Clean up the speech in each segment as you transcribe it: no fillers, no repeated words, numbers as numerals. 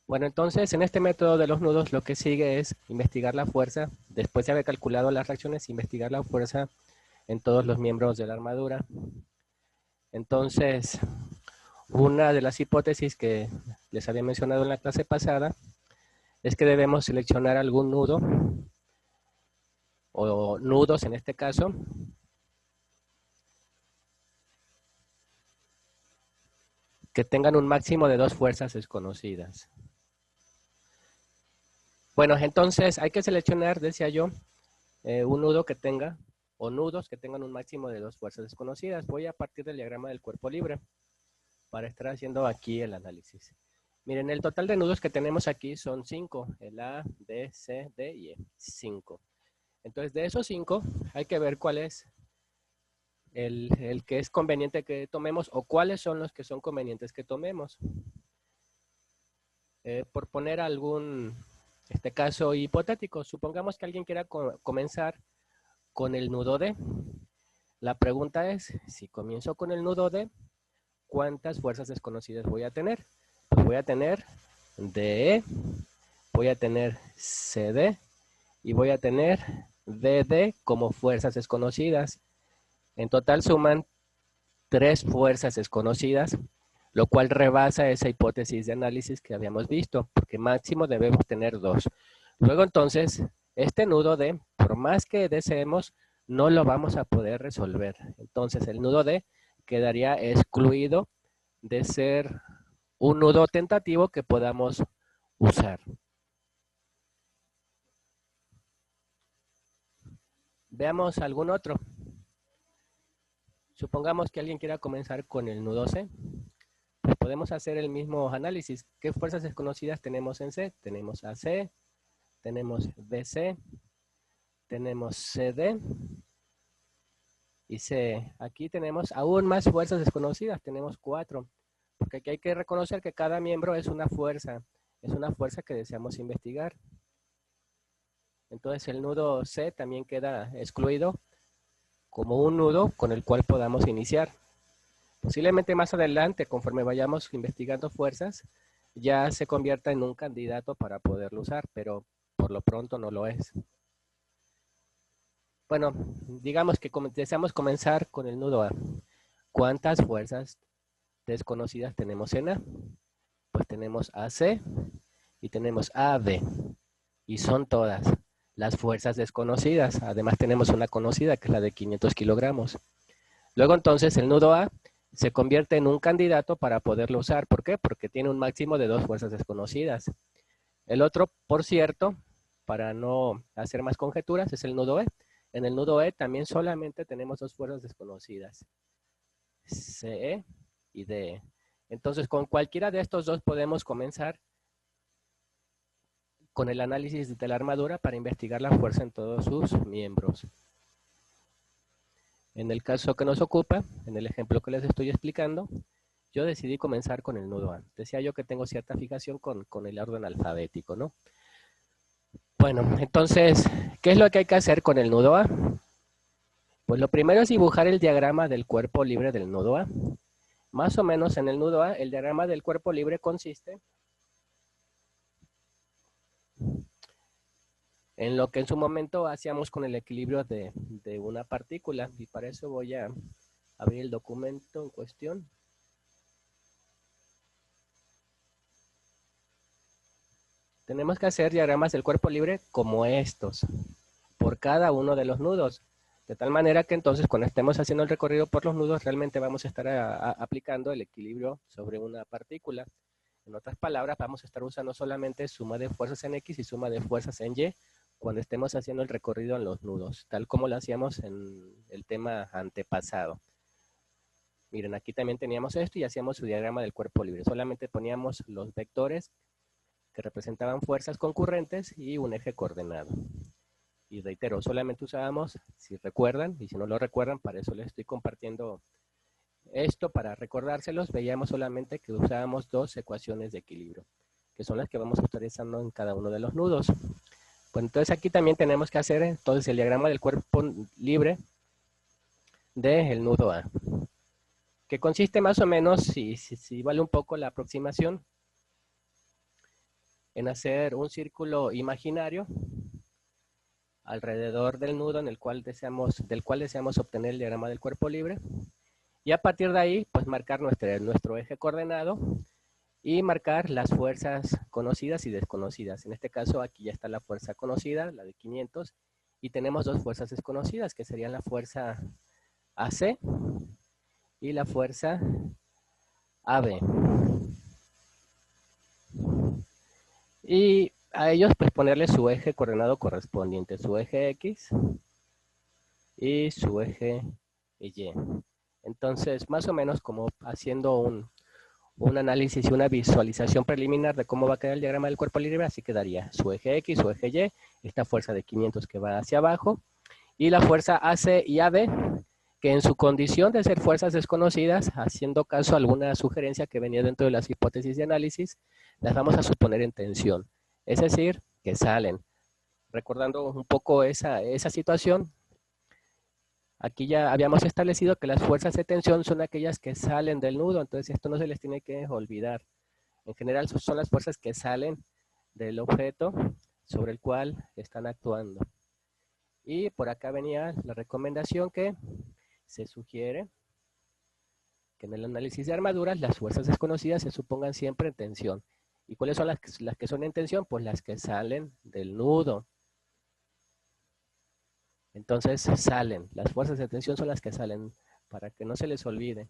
Bueno, entonces en este método de los nudos lo que sigue es investigar la fuerza, después de haber calculado las reacciones, investigar la fuerza en todos los miembros de la armadura. Entonces, una de las hipótesis que les había mencionado en la clase pasada es que debemos seleccionar algún nudo, o nudos en este caso, que tengan un máximo de dos fuerzas desconocidas. Bueno, entonces hay que seleccionar, decía yo, un nudo que tenga, o nudos que tengan un máximo de dos fuerzas desconocidas. Voy a partir del diagrama del cuerpo libre para estar haciendo aquí el análisis. Miren, el total de nudos que tenemos aquí son 5, el A, B, C, D y E, 5. Entonces, de esos 5, hay que ver cuál es el que es conveniente que tomemos o cuáles son los que son convenientes que tomemos. Por poner algún caso hipotético, supongamos que alguien quiera comenzar con el nudo D. La pregunta es, si comienzo con el nudo D, ¿cuántas fuerzas desconocidas voy a tener? Pues voy a tener DE, voy a tener CD y voy a tener DD como fuerzas desconocidas. En total suman 3 fuerzas desconocidas, lo cual rebasa esa hipótesis de análisis que habíamos visto, porque máximo debemos tener 2. Luego entonces, este nudo D, por más que deseemos, no lo vamos a poder resolver. Entonces el nudo D quedaría excluido de ser un nudo tentativo que podamos usar. Veamos algún otro. Supongamos que alguien quiera comenzar con el nudo C. Pues podemos hacer el mismo análisis. ¿Qué fuerzas desconocidas tenemos en C? Tenemos AC, tenemos BC, tenemos CD y C. Aquí tenemos aún más fuerzas desconocidas, tenemos 4. Porque aquí hay que reconocer que cada miembro es una fuerza que deseamos investigar. Entonces el nudo C también queda excluido como un nudo con el cual podamos iniciar. Posiblemente más adelante, conforme vayamos investigando fuerzas, ya se convierta en un candidato para poderlo usar, pero por lo pronto no lo es. Bueno, digamos que deseamos comenzar con el nudo A. ¿Cuántas fuerzas desconocidas tenemos en A? Pues tenemos AC y tenemos AB, y son todas las fuerzas desconocidas. Además tenemos una conocida, que es la de 500 kilogramos. Luego entonces el nudo A se convierte en un candidato para poderlo usar. ¿Por qué? Porque tiene un máximo de 2 fuerzas desconocidas. El otro, por cierto, para no hacer más conjeturas, es el nudo E. En el nudo E también solamente tenemos 2 fuerzas desconocidas, CE y DE. Entonces, con cualquiera de estos dos podemos comenzar con el análisis de la armadura para investigar la fuerza en todos sus miembros. En el caso que nos ocupa, en el ejemplo que les estoy explicando, yo decidí comenzar con el nudo A. Decía yo que tengo cierta fijación con el orden alfabético, ¿no? Bueno, entonces, ¿qué es lo que hay que hacer con el nudo A? Pues lo primero es dibujar el diagrama del cuerpo libre del nudo A. Más o menos en el nudo A, el diagrama del cuerpo libre consiste en lo que en su momento hacíamos con el equilibrio de una partícula. Y para eso voy a abrir el documento en cuestión. Tenemos que hacer diagramas del cuerpo libre como estos, por cada uno de los nudos. De tal manera que entonces cuando estemos haciendo el recorrido por los nudos, realmente vamos a estar aplicando el equilibrio sobre una partícula. En otras palabras, vamos a estar usando solamente suma de fuerzas en X y suma de fuerzas en Y cuando estemos haciendo el recorrido en los nudos, tal como lo hacíamos en el tema antepasado. Miren, aquí también teníamos esto y hacíamos su diagrama del cuerpo libre. Solamente poníamos los vectores que representaban fuerzas concurrentes y un eje coordenado. Y reitero, solamente usábamos, si recuerdan, y si no lo recuerdan, para eso les estoy compartiendo esto, para recordárselos, veíamos solamente que usábamos 2 ecuaciones de equilibrio, que son las que vamos utilizando en cada uno de los nudos. Pues entonces aquí también tenemos que hacer entonces el diagrama del cuerpo libre del nudo A, que consiste más o menos, si vale un poco la aproximación, en hacer un círculo imaginario alrededor del nudo del cual deseamos obtener el diagrama del cuerpo libre. Y a partir de ahí, pues marcar nuestro eje coordenado y marcar las fuerzas conocidas y desconocidas. En este caso, aquí ya está la fuerza conocida, la de 500, y tenemos dos fuerzas desconocidas, que serían la fuerza AC y la fuerza AB. Y a ellos, pues ponerle su eje coordenado correspondiente, su eje X y su eje Y. Entonces, más o menos como haciendo un análisis y una visualización preliminar de cómo va a quedar el diagrama del cuerpo libre, así quedaría su eje X, su eje Y, esta fuerza de 500 que va hacia abajo, y la fuerza AC y AB, que en su condición de ser fuerzas desconocidas, haciendo caso a alguna sugerencia que venía dentro de las hipótesis de análisis, las vamos a suponer en tensión, es decir, que salen. Recordando un poco esa situación, aquí ya habíamos establecido que las fuerzas de tensión son aquellas que salen del nudo, entonces esto no se les tiene que olvidar. En general son las fuerzas que salen del objeto sobre el cual están actuando. Y por acá venía la recomendación que se sugiere que en el análisis de armaduras las fuerzas desconocidas se supongan siempre en tensión. ¿Y cuáles son las que son en tensión? Pues las que salen del nudo. Entonces salen, las fuerzas de tensión son las que salen, para que no se les olvide.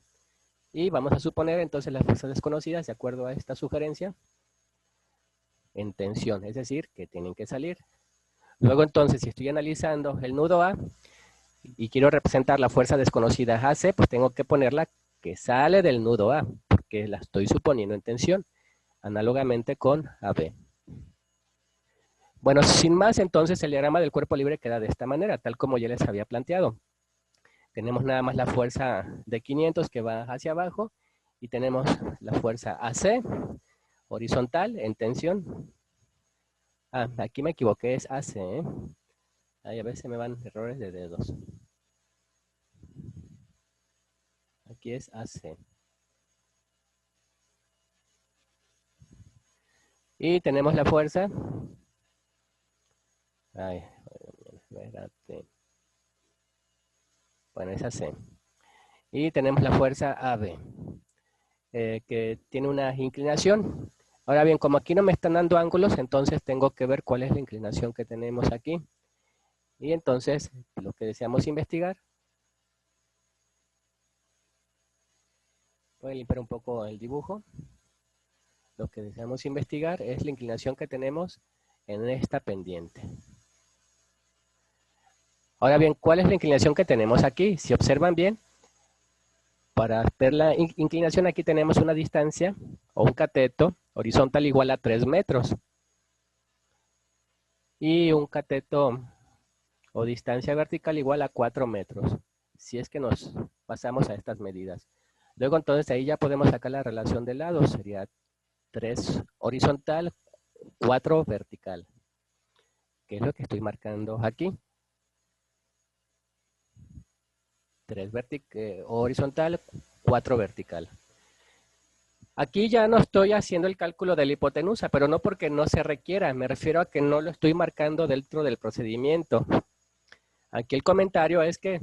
Y vamos a suponer entonces las fuerzas desconocidas, de acuerdo a esta sugerencia, en tensión, es decir, que tienen que salir. Luego entonces, si estoy analizando el nudo A y quiero representar la fuerza desconocida AC, pues tengo que ponerla que sale del nudo A, porque la estoy suponiendo en tensión, análogamente con AB. Bueno, sin más, entonces el diagrama del cuerpo libre queda de esta manera, tal como ya les había planteado. Tenemos nada más la fuerza de 500 que va hacia abajo y tenemos la fuerza AC, horizontal, en tensión. Ah, aquí me equivoqué, es AC, ¿eh? Ahí a veces me van errores de dedos. Aquí es AC. Y tenemos la fuerza. Ay, espérate. Bueno, es AC. Y tenemos la fuerza AB, que tiene una inclinación. Ahora bien, como aquí no me están dando ángulos, entonces tengo que ver cuál es la inclinación que tenemos aquí. Y entonces, lo que deseamos investigar, voy a limpiar un poco el dibujo. Lo que deseamos investigar es la inclinación que tenemos en esta pendiente. Ahora bien, ¿cuál es la inclinación que tenemos aquí? Si observan bien, para ver la inclinación aquí tenemos una distancia o un cateto horizontal igual a 3 metros. Y un cateto o distancia vertical igual a 4 metros, si es que nos pasamos a estas medidas. Luego entonces ahí ya podemos sacar la relación de lados, sería 3 horizontal, 4 vertical, que es lo que estoy marcando aquí. 3 horizontal, 4 vertical. Aquí ya no estoy haciendo el cálculo de la hipotenusa, pero no porque no se requiera, me refiero a que no lo estoy marcando dentro del procedimiento. Aquí el comentario es que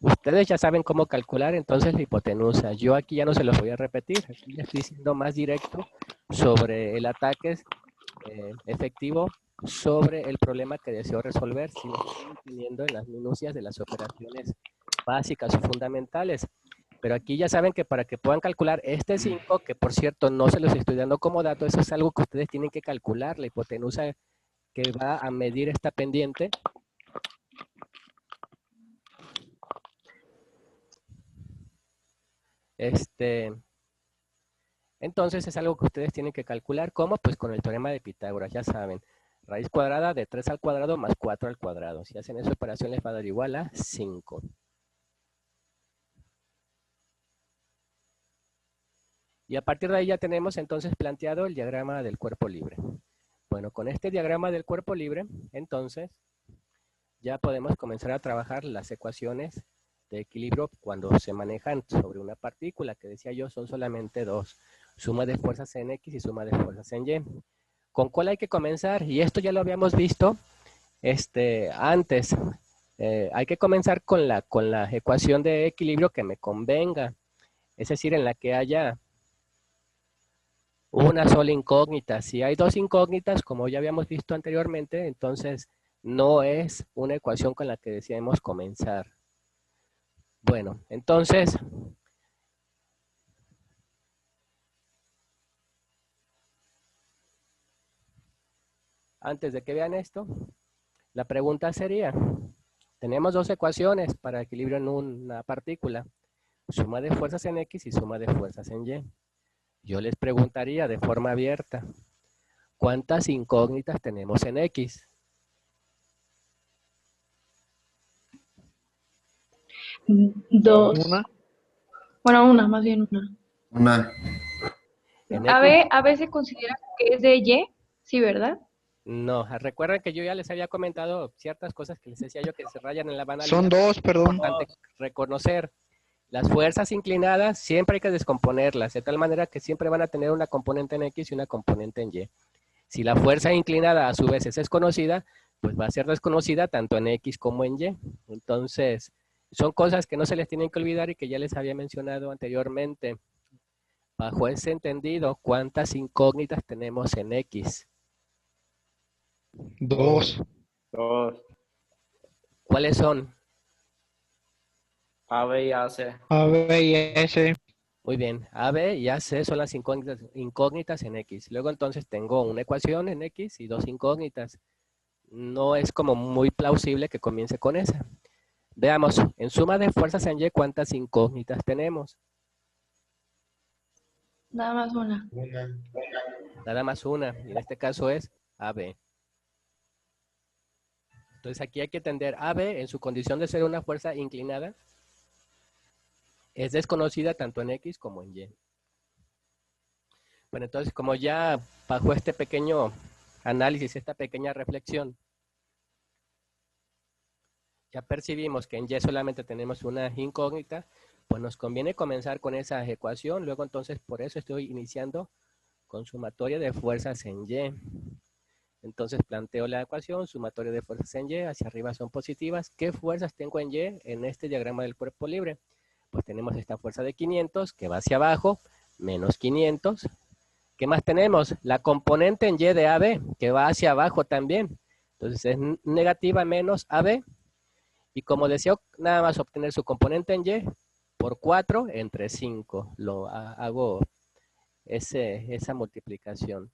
ustedes ya saben cómo calcular entonces la hipotenusa. Yo aquí ya no se los voy a repetir, aquí ya estoy siendo más directo sobre el ataque efectivo sobre el problema que deseo resolver, sin estar entendiendo en las minucias de las operaciones básicas o fundamentales. Pero aquí ya saben que para que puedan calcular este 5, que por cierto no se los estoy dando como dato, eso es algo que ustedes tienen que calcular, la hipotenusa que va a medir esta pendiente. Entonces es algo que ustedes tienen que calcular. ¿Cómo? Pues con el teorema de Pitágoras, ya saben. Raíz cuadrada de 3 al cuadrado más 4 al cuadrado. Si hacen esa operación les va a dar igual a 5. Y a partir de ahí ya tenemos entonces planteado el diagrama del cuerpo libre. Bueno, con este diagrama del cuerpo libre, entonces, ya podemos comenzar a trabajar las ecuaciones de equilibrio cuando se manejan sobre una partícula, que decía yo son solamente dos, suma de fuerzas en X y suma de fuerzas en Y. ¿Con cuál hay que comenzar? Y esto ya lo habíamos visto antes. Hay que comenzar con la ecuación de equilibrio que me convenga, es decir, en la que haya una sola incógnita. Si hay dos incógnitas, como ya habíamos visto anteriormente, entonces no es una ecuación con la que deseamos comenzar. Bueno, entonces, antes de que vean esto, la pregunta sería, tenemos dos ecuaciones para equilibrio en una partícula, suma de fuerzas en X y suma de fuerzas en Y. Yo les preguntaría de forma abierta, ¿cuántas incógnitas tenemos en X? Dos. Una. Bueno, una, más bien una. Una. En X, AB se considera que es de Y, sí, ¿verdad? no. Recuerden que yo ya les había comentado ciertas cosas que les decía yo que se rayan en la Son banalidad. dos, Es perdón. importante reconocer. Las fuerzas inclinadas siempre hay que descomponerlas, de tal manera que siempre van a tener una componente en X y una componente en Y. Si la fuerza inclinada a su vez es desconocida, pues va a ser desconocida tanto en X como en Y. Entonces, son cosas que no se les tienen que olvidar y que ya les había mencionado anteriormente. Bajo ese entendido, ¿cuántas incógnitas tenemos en X? Dos. Dos. ¿Cuáles son? A, B y AC. A, B y S. Muy bien, A, B y AC son las incógnitas en X. Luego entonces tengo una ecuación en X y dos incógnitas. No es como muy plausible que comience con esa. Veamos, en suma de fuerzas en Y, ¿cuántas incógnitas tenemos? Nada más una. Una. Nada más una, y en este caso es AB. Entonces aquí hay que entender, AB en su condición de ser una fuerza inclinada, es desconocida tanto en X como en Y. Bueno, entonces como ya bajo este pequeño análisis, esta pequeña reflexión, ya percibimos que en Y solamente tenemos una incógnita, pues nos conviene comenzar con esa ecuación, luego entonces por eso estoy iniciando con sumatoria de fuerzas en Y. Entonces planteo la ecuación, sumatoria de fuerzas en Y, hacia arriba son positivas. ¿Qué fuerzas tengo en Y en este diagrama del cuerpo libre? Pues tenemos esta fuerza de 500 que va hacia abajo, menos 500. ¿Qué más tenemos? La componente en Y de AB, que va hacia abajo también. Entonces es negativa menos AB. Y como deseo nada más obtener su componente en Y, por 4 entre 5. Hago esa multiplicación.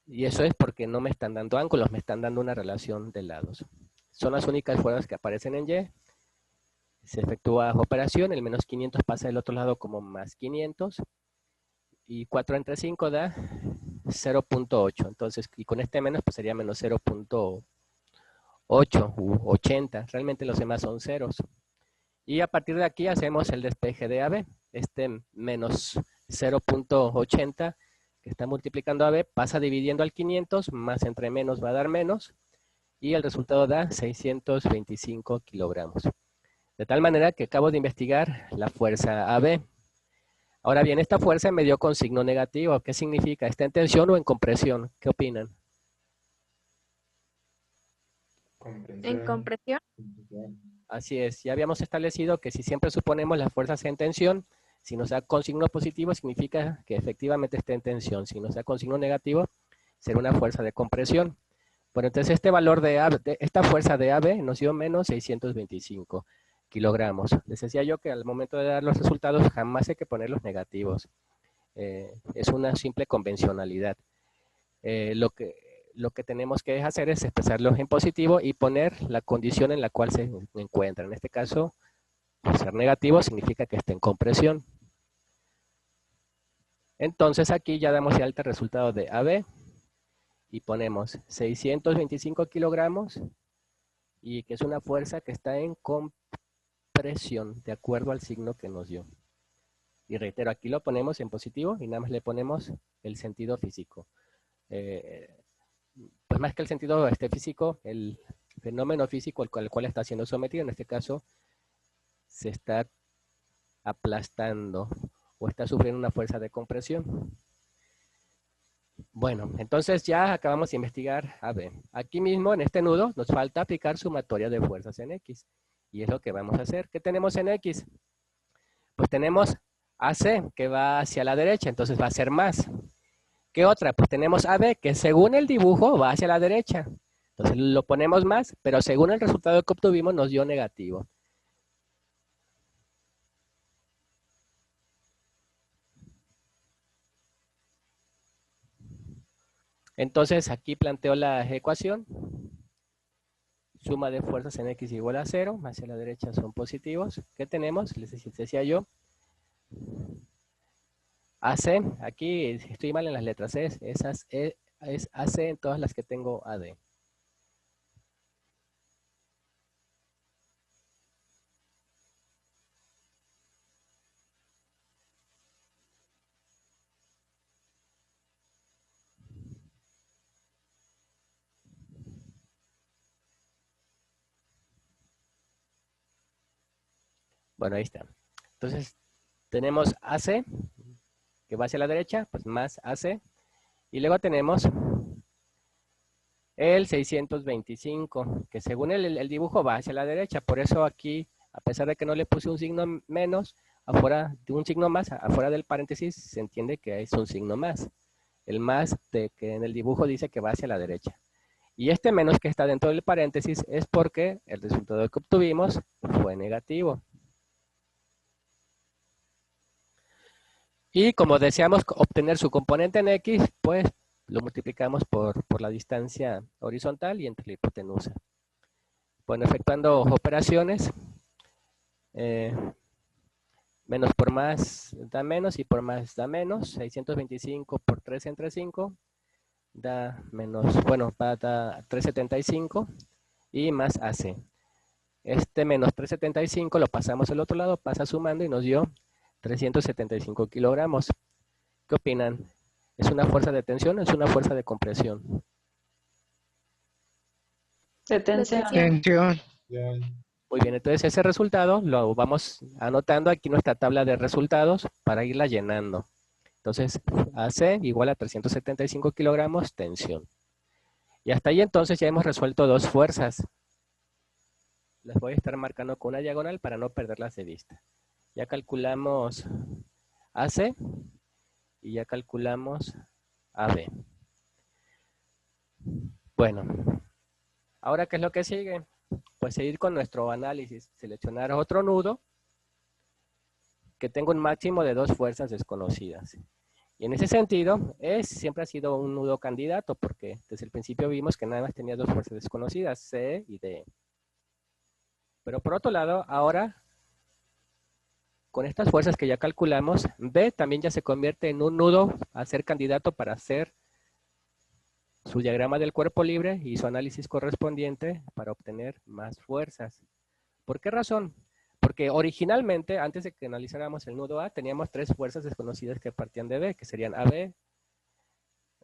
Y eso es porque no me están dando ángulos, me están dando una relación de lados. Son las únicas fuerzas que aparecen en Y. Se efectúa operación, el menos 500 pasa del otro lado como más 500. Y 4 entre 5 da 0.8. Entonces, y con este menos, pues sería menos 0.8 u 80. Realmente los demás son ceros. Y a partir de aquí hacemos el despeje de AB. Este menos 0.80 que está multiplicando AB pasa dividiendo al 500, más entre menos va a dar menos, y el resultado da 625 kilogramos. De tal manera que acabo de investigar la fuerza AB. Ahora bien, esta fuerza me dio con signo negativo. ¿Qué significa? ¿Está en tensión o en compresión? ¿Qué opinan? En compresión. Así es, ya habíamos establecido que si siempre suponemos las fuerzas en tensión, si nos da con signo positivo significa que efectivamente está en tensión. Si nos da con signo negativo, será una fuerza de compresión. Bueno, entonces este valor esta fuerza de AB nos dio menos 625 kilogramos. Les decía yo que al momento de dar los resultados jamás hay que poner los negativos. Es una simple convencionalidad. Lo que tenemos que hacer es expresarlos en positivo y poner la condición en la cual se encuentra. En este caso, ser negativo significa que está en compresión. Entonces aquí ya damos de alta el resultado de AB y ponemos 625 kilogramos y que es una fuerza que está en compresión de acuerdo al signo que nos dio. Y reitero, aquí lo ponemos en positivo y nada más le ponemos el sentido físico. Pues más que el sentido físico, el fenómeno físico al cual está siendo sometido, en este caso, se está aplastando o está sufriendo una fuerza de compresión. Bueno, entonces ya acabamos de investigar AB. Aquí mismo en este nudo nos falta aplicar sumatoria de fuerzas en X. Y es lo que vamos a hacer. ¿Qué tenemos en X? Pues tenemos AC que va hacia la derecha, entonces va a ser más. ¿Qué otra? Pues tenemos AB que según el dibujo va hacia la derecha. Entonces lo ponemos más, pero según el resultado que obtuvimos nos dio negativo. Entonces aquí planteo la ecuación. Suma de fuerzas en X igual a 0, hacia la derecha son positivos. ¿Qué tenemos? Les decía yo. AC, aquí estoy mal en las letras, es AC en todas las que tengo AD. Bueno, ahí está. Entonces, tenemos AC, que va hacia la derecha, pues más AC. Y luego tenemos el 625, que según el dibujo va hacia la derecha. Por eso aquí, a pesar de que no le puse un signo menos, afuera de un signo más, afuera del paréntesis, se entiende que es un signo más. El más de que en el dibujo dice que va hacia la derecha. Y este menos que está dentro del paréntesis es porque el resultado que obtuvimos fue negativo. Y como deseamos obtener su componente en X, pues lo multiplicamos por la distancia horizontal y entre la hipotenusa. Bueno, efectuando operaciones, menos por más da menos y por más da menos. 625 por 3 entre 5 da menos, bueno, va a dar 375 y más AC. Este menos 375 lo pasamos al otro lado, pasa sumando y nos dio 375 kilogramos. ¿Qué opinan? ¿Es una fuerza de tensión o es una fuerza de compresión? De tensión. Tensión. Muy bien, entonces ese resultado lo vamos anotando aquí en nuestra tabla de resultados para irla llenando. Entonces, AC igual a 375 kilogramos tensión. Y hasta ahí entonces ya hemos resuelto dos fuerzas. Las voy a estar marcando con una diagonal para no perderlas de vista. Ya calculamos AC y ya calculamos AB. Bueno, ahora ¿qué es lo que sigue? Pues seguir con nuestro análisis. Seleccionar otro nudo que tenga un máximo de dos fuerzas desconocidas. Y en ese sentido, siempre ha sido un nudo candidato porque desde el principio vimos que nada más tenía dos fuerzas desconocidas, C y D. Pero por otro lado, ahora, con estas fuerzas que ya calculamos, B también ya se convierte en un nudo a ser candidato para hacer su diagrama del cuerpo libre y su análisis correspondiente para obtener más fuerzas. ¿Por qué razón? Porque originalmente, antes de que analizáramos el nudo A, teníamos tres fuerzas desconocidas que partían de B, que serían AB,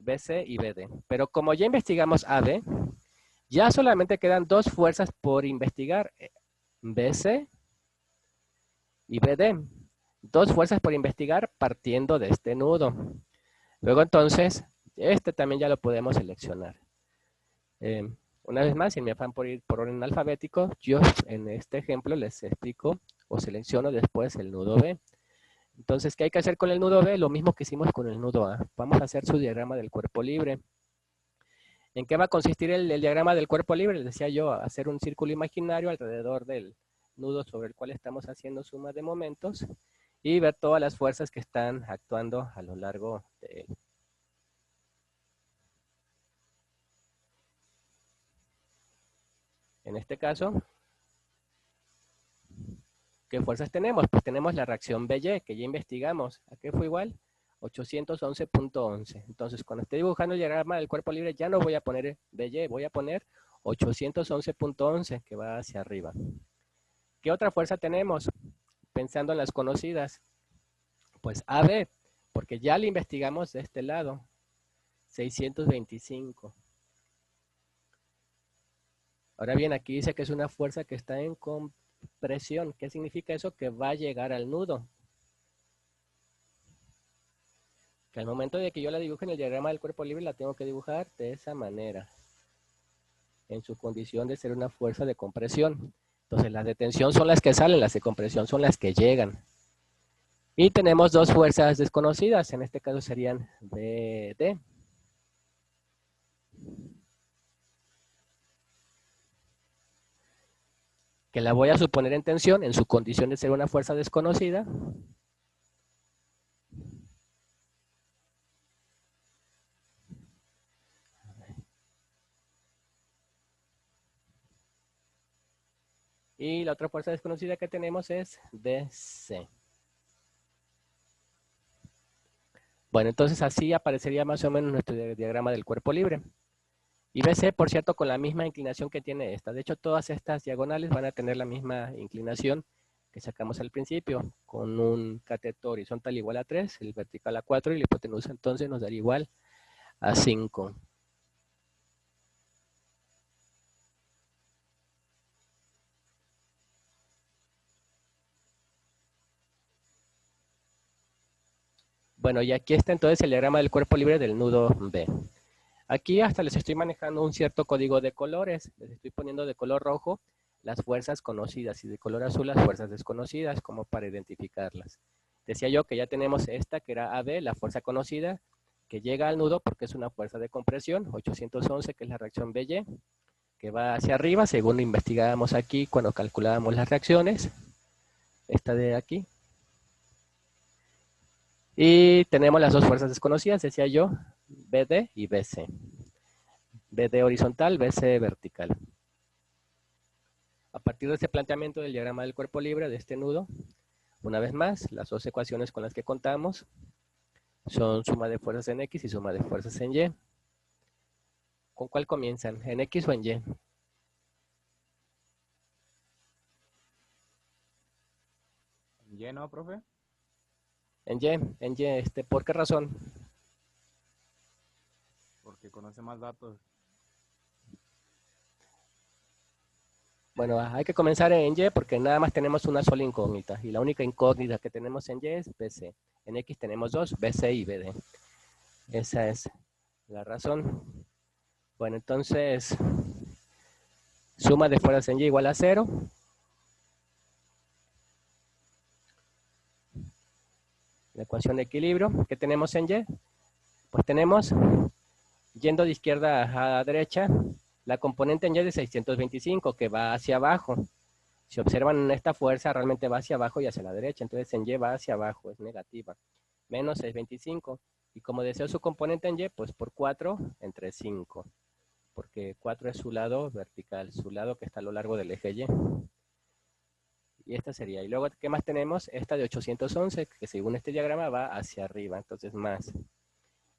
BC y BD. Pero como ya investigamos AB, ya solamente quedan dos fuerzas por investigar, BC y BD. Dos fuerzas por investigar partiendo de este nudo. Luego entonces, este también ya lo podemos seleccionar. Una vez más, sin mi afán por ir por orden alfabético, yo en este ejemplo les explico o selecciono después el nudo B. Entonces, ¿qué hay que hacer con el nudo B? Lo mismo que hicimos con el nudo A. Vamos a hacer su diagrama del cuerpo libre. ¿En qué va a consistir el diagrama del cuerpo libre? Les decía yo, hacer un círculo imaginario alrededor del nudo sobre el cual estamos haciendo suma de momentos y ver todas las fuerzas que están actuando a lo largo de él. En este caso, ¿qué fuerzas tenemos? Pues tenemos la reacción BY, que ya investigamos. ¿A qué fue igual? 811.11. Entonces, cuando esté dibujando el diagrama del cuerpo libre, ya no voy a poner BY, voy a poner 811.11, que va hacia arriba. ¿Qué otra fuerza tenemos? Pensando en las conocidas. Pues AB, porque ya la investigamos de este lado. 625. Ahora bien, aquí dice que es una fuerza que está en compresión. ¿Qué significa eso? Que va a llegar al nudo. Que al momento de que yo la dibuje en el diagrama del cuerpo libre, la tengo que dibujar de esa manera, en su condición de ser una fuerza de compresión. Entonces las de tensión son las que salen, las de compresión son las que llegan. Y tenemos dos fuerzas desconocidas, en este caso serían BD. Que la voy a suponer en tensión, en su condición de ser una fuerza desconocida. Y la otra fuerza desconocida que tenemos es DC. Bueno, entonces así aparecería más o menos nuestro diagrama del cuerpo libre. Y BC, por cierto, con la misma inclinación que tiene esta. De hecho, todas estas diagonales van a tener la misma inclinación que sacamos al principio, con un cateto horizontal igual a 3, el vertical a 4 y la hipotenusa entonces nos daría igual a 5. Bueno, y aquí está entonces el diagrama del cuerpo libre del nudo B. Aquí hasta les estoy manejando un cierto código de colores. Les estoy poniendo de color rojo las fuerzas conocidas y de color azul las fuerzas desconocidas, como para identificarlas. Decía yo que ya tenemos esta, que era AB, la fuerza conocida, que llega al nudo porque es una fuerza de compresión, 811, que es la reacción BY, que va hacia arriba, según lo investigábamos aquí cuando calculábamos las reacciones. Esta de aquí. Y tenemos las dos fuerzas desconocidas, decía yo, BD y BC. BD horizontal, BC vertical. A partir de este planteamiento del diagrama del cuerpo libre de este nudo, una vez más, las dos ecuaciones con las que contamos son suma de fuerzas en X y suma de fuerzas en Y. ¿Con cuál comienzan? ¿En X o en Y? ¿En Y no, profe? En Y, ¿por qué razón? Porque conoce más datos. Bueno, hay que comenzar en Y porque nada más tenemos una sola incógnita. Y la única incógnita que tenemos en Y es BC. En X tenemos dos, BC y BD. Esa es la razón. Bueno, entonces, suma de fuerzas en Y igual a 0. La ecuación de equilibrio. ¿Qué tenemos en Y? Pues tenemos, yendo de izquierda a derecha, la componente en Y de 625 que va hacia abajo. Si observan esta fuerza, realmente va hacia abajo y hacia la derecha. Entonces en Y va hacia abajo, es negativa. Menos 625. Y como deseo su componente en Y, pues por 4 entre 5. Porque 4 es su lado vertical, su lado que está a lo largo del eje Y. Y esta sería. Y luego, ¿qué más tenemos? Esta de 811, que según este diagrama va hacia arriba. Entonces más.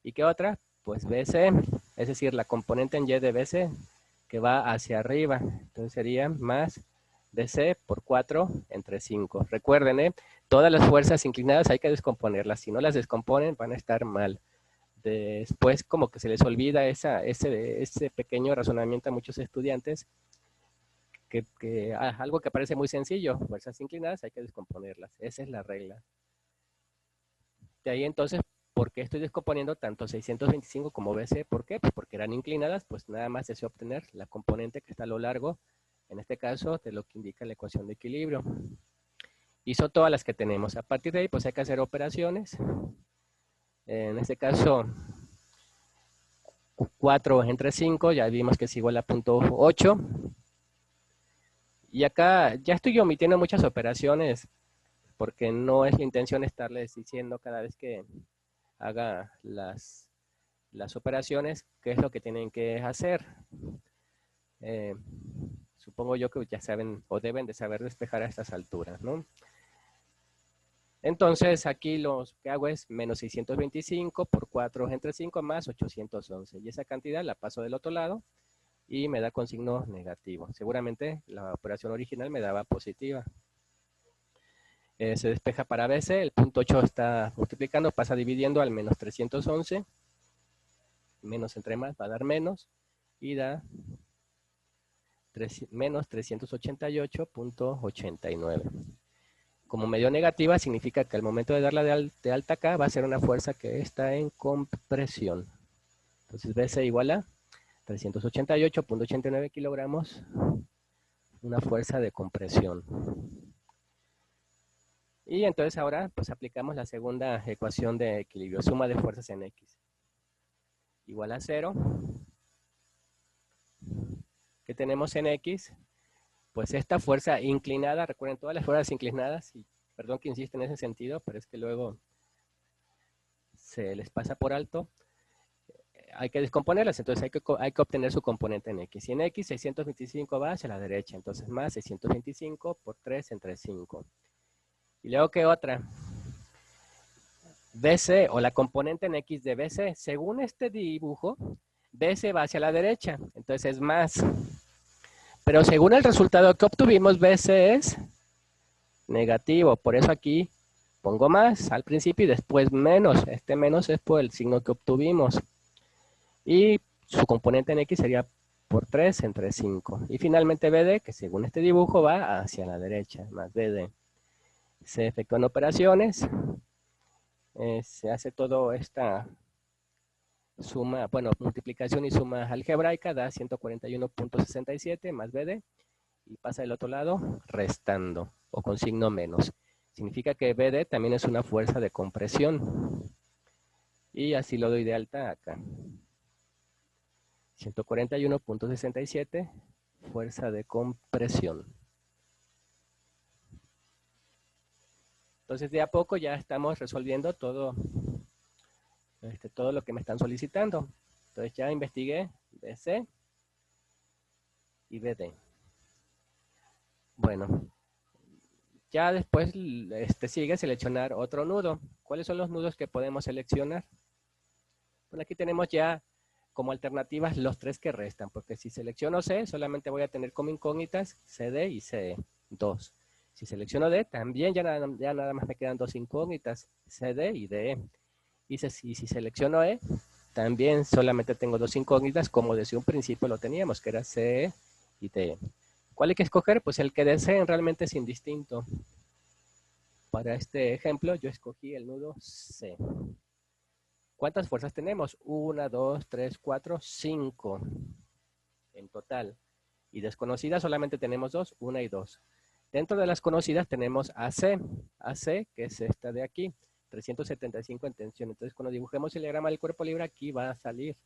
¿Y qué otra? Pues BC, es decir, la componente en Y de BC, que va hacia arriba. Entonces sería más DC por 4 entre 5. Recuerden, todas las fuerzas inclinadas hay que descomponerlas. Si no las descomponen, van a estar mal. Después, como que se les olvida ese pequeño razonamiento a muchos estudiantes, que algo que parece muy sencillo, fuerzas inclinadas hay que descomponerlas. Esa es la regla. De ahí entonces, ¿por qué estoy descomponiendo tanto 625 como BC? ¿Por qué? Pues porque eran inclinadas, pues nada más deseo obtener la componente que está a lo largo, en este caso, de lo que indica la ecuación de equilibrio. Y son todas las que tenemos. A partir de ahí, pues hay que hacer operaciones. En este caso, 4 entre 5, ya vimos que es igual a 0.8. Y acá ya estoy omitiendo muchas operaciones, porque no es la intención estarles diciendo cada vez que haga las operaciones qué es lo que tienen que hacer. Supongo yo que ya saben o deben de saber despejar a estas alturas, ¿no? Entonces aquí lo que hago es menos 625 por 4 entre 5 más 811. Y esa cantidad la paso del otro lado y me da con signo negativo. Seguramente la operación original me daba positiva. Se despeja para BC, el punto 8 está multiplicando, pasa dividiendo al menos 311. Menos entre más va a dar menos y da menos 388.89. Como me dio negativa, significa que al momento de darla de alta acá, va a ser una fuerza que está en compresión. Entonces, BC igual a 388.89 kilogramos, una fuerza de compresión. Y entonces ahora, pues aplicamos la segunda ecuación de equilibrio, suma de fuerzas en X. Igual a 0. ¿Qué tenemos en X? Pues esta fuerza inclinada, recuerden todas las fuerzas inclinadas, y perdón que insiste en ese sentido, pero es que luego se les pasa por alto. Hay que descomponerlas, entonces hay que obtener su componente en X. Y en X, 625 va hacia la derecha, entonces más 625 por 3 entre 5. Y luego, ¿qué otra? BC, o la componente en X de BC, según este dibujo, BC va hacia la derecha, entonces es más. Pero según el resultado que obtuvimos, BC es negativo. Por eso aquí pongo más al principio y después menos. Este menos es por el signo que obtuvimos. Y su componente en X sería por 3 entre 5. Y finalmente BD, que según este dibujo va hacia la derecha, más BD. Se efectúan operaciones. Se hace todo esta suma, bueno, multiplicación y suma algebraica, da 141.67 más BD. Y pasa del otro lado restando o con signo menos. Significa que BD también es una fuerza de compresión. Y así lo doy de alta acá. 141.67, fuerza de compresión. Entonces de a poco ya estamos resolviendo todo lo que me están solicitando. Entonces ya investigué BC y BD. Bueno, ya después sigue seleccionar otro nudo. ¿Cuáles son los nudos que podemos seleccionar? Bueno, aquí tenemos ya como alternativas los 3 que restan, porque si selecciono C, solamente voy a tener como incógnitas CD y CE, 2. Si selecciono D, también ya nada más me quedan 2 incógnitas, CD y DE. Y si selecciono E, también solamente tengo 2 incógnitas, como desde un principio lo teníamos, que era CE y DE. ¿Cuál hay que escoger? Pues el que deseen, realmente es indistinto. Para este ejemplo, yo escogí el nudo C. ¿Cuántas fuerzas tenemos? 1, 2, 3, 4, 5 en total. Y desconocidas solamente tenemos 2, 1 y 2. Dentro de las conocidas tenemos AC, que es esta de aquí, 375 en tensión. Entonces, cuando dibujemos el diagrama del cuerpo libre, aquí va a salir,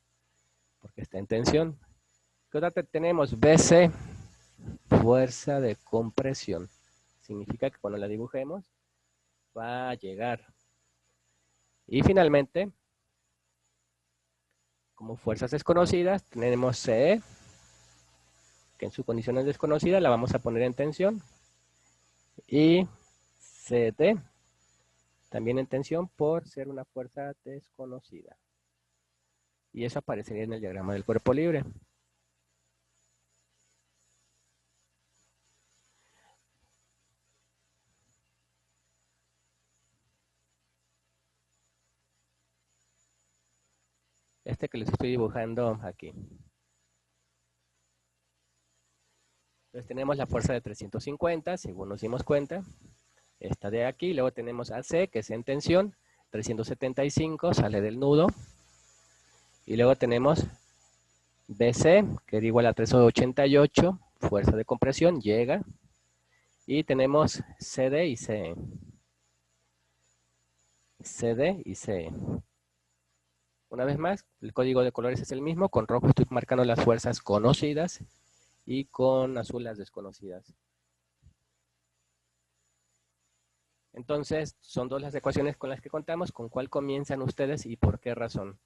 porque está en tensión. ¿Qué otra tenemos? BC, fuerza de compresión. Significa que cuando la dibujemos, va a llegar. Y finalmente, como fuerzas desconocidas, tenemos CE, que en su condición es desconocida, la vamos a poner en tensión. Y CD, también en tensión por ser una fuerza desconocida. Y eso aparecería en el diagrama del cuerpo libre. Este que les estoy dibujando aquí. Entonces tenemos la fuerza de 350, según nos dimos cuenta. Esta de aquí, luego tenemos AC, que es en tensión, 375, sale del nudo. Y luego tenemos BC, que es igual a 388, fuerza de compresión, llega. Y tenemos CD y CE. CD y CE. Una vez más, el código de colores es el mismo. Con rojo estoy marcando las fuerzas conocidas y con azul las desconocidas. Entonces, son 2 las ecuaciones con las que contamos. ¿Con cuál comienzan ustedes y por qué razón?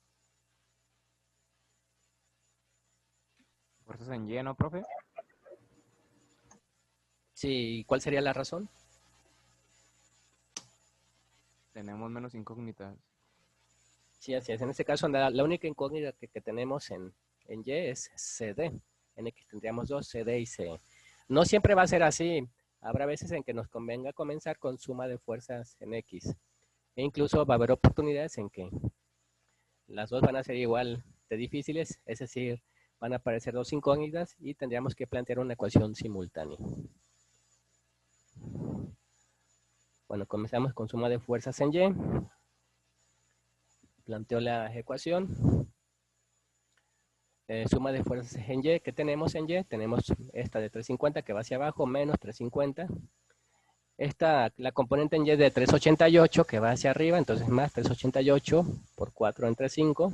¿Fuerzas en Y, no, profe? Sí, ¿cuál sería la razón? Tenemos menos incógnitas. Sí, así es. En este caso, la única incógnita que tenemos en Y es CD. En X tendríamos 2, CD y CE. No siempre va a ser así. Habrá veces en que nos convenga comenzar con suma de fuerzas en X. E incluso va a haber oportunidades en que las dos van a ser igual de difíciles, es decir, van a aparecer 2 incógnitas y tendríamos que plantear una ecuación simultánea. Bueno, comenzamos con suma de fuerzas en Y. Planteo la ecuación. Suma de fuerzas en Y. ¿Qué tenemos en Y? Tenemos esta de 350 que va hacia abajo, menos 350. Esta, la componente en Y de 388 que va hacia arriba, entonces más 388 por 4 entre 5.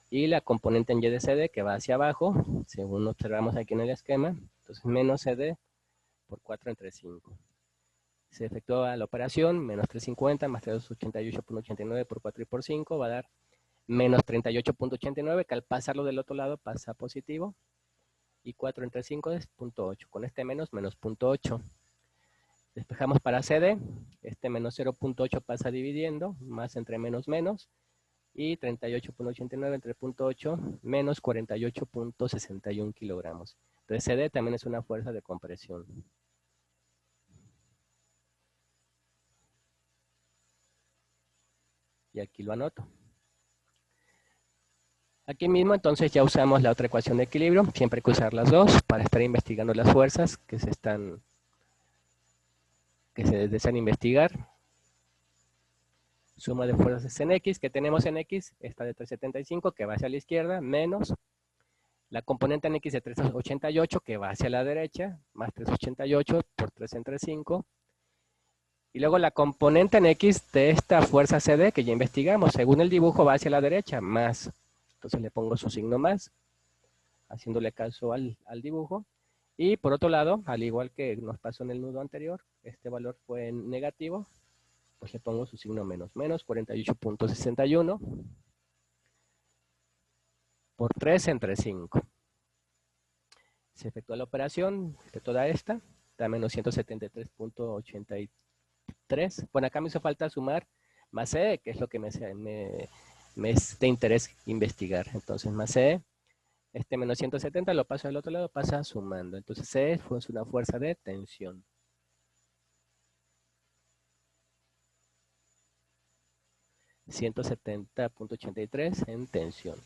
Y la componente en Y de CD que va hacia abajo, según observamos aquí en el esquema, entonces menos CD por 4 entre 5. Se efectúa la operación, menos 350 más 388.89 por 4 y por 5 va a dar menos 38.89, que al pasarlo del otro lado pasa positivo. Y 4 entre 5 es 0.8. Con este menos 0.8. Despejamos para CD. Este menos 0.8 pasa dividiendo. Más entre menos menos. Y 38.89 entre 0.8 menos 48.61 kilogramos. Entonces CD también es una fuerza de compresión. Y aquí lo anoto. Aquí mismo entonces ya usamos la otra ecuación de equilibrio. Siempre hay que usar las dos para estar investigando las fuerzas que se desean investigar. Suma de fuerzas en X, que tenemos en X, esta de 375 que va hacia la izquierda, menos la componente en X de 388 que va hacia la derecha, más 388 por 3 entre 5. Y luego la componente en X de esta fuerza CD que ya investigamos, según el dibujo va hacia la derecha, más. Entonces le pongo su signo más, haciéndole caso al dibujo. Y por otro lado, al igual que nos pasó en el nudo anterior, este valor fue negativo, pues le pongo su signo menos, menos 48.61 por 3 entre 5. Se efectúa la operación de toda esta, da menos 173.83. Bueno, acá me hizo falta sumar más C, que es lo que me es de interés investigar. Entonces, más C, este menos 170 lo paso al otro lado, pasa sumando. Entonces, C fue una fuerza de tensión. 170.83 en tensión.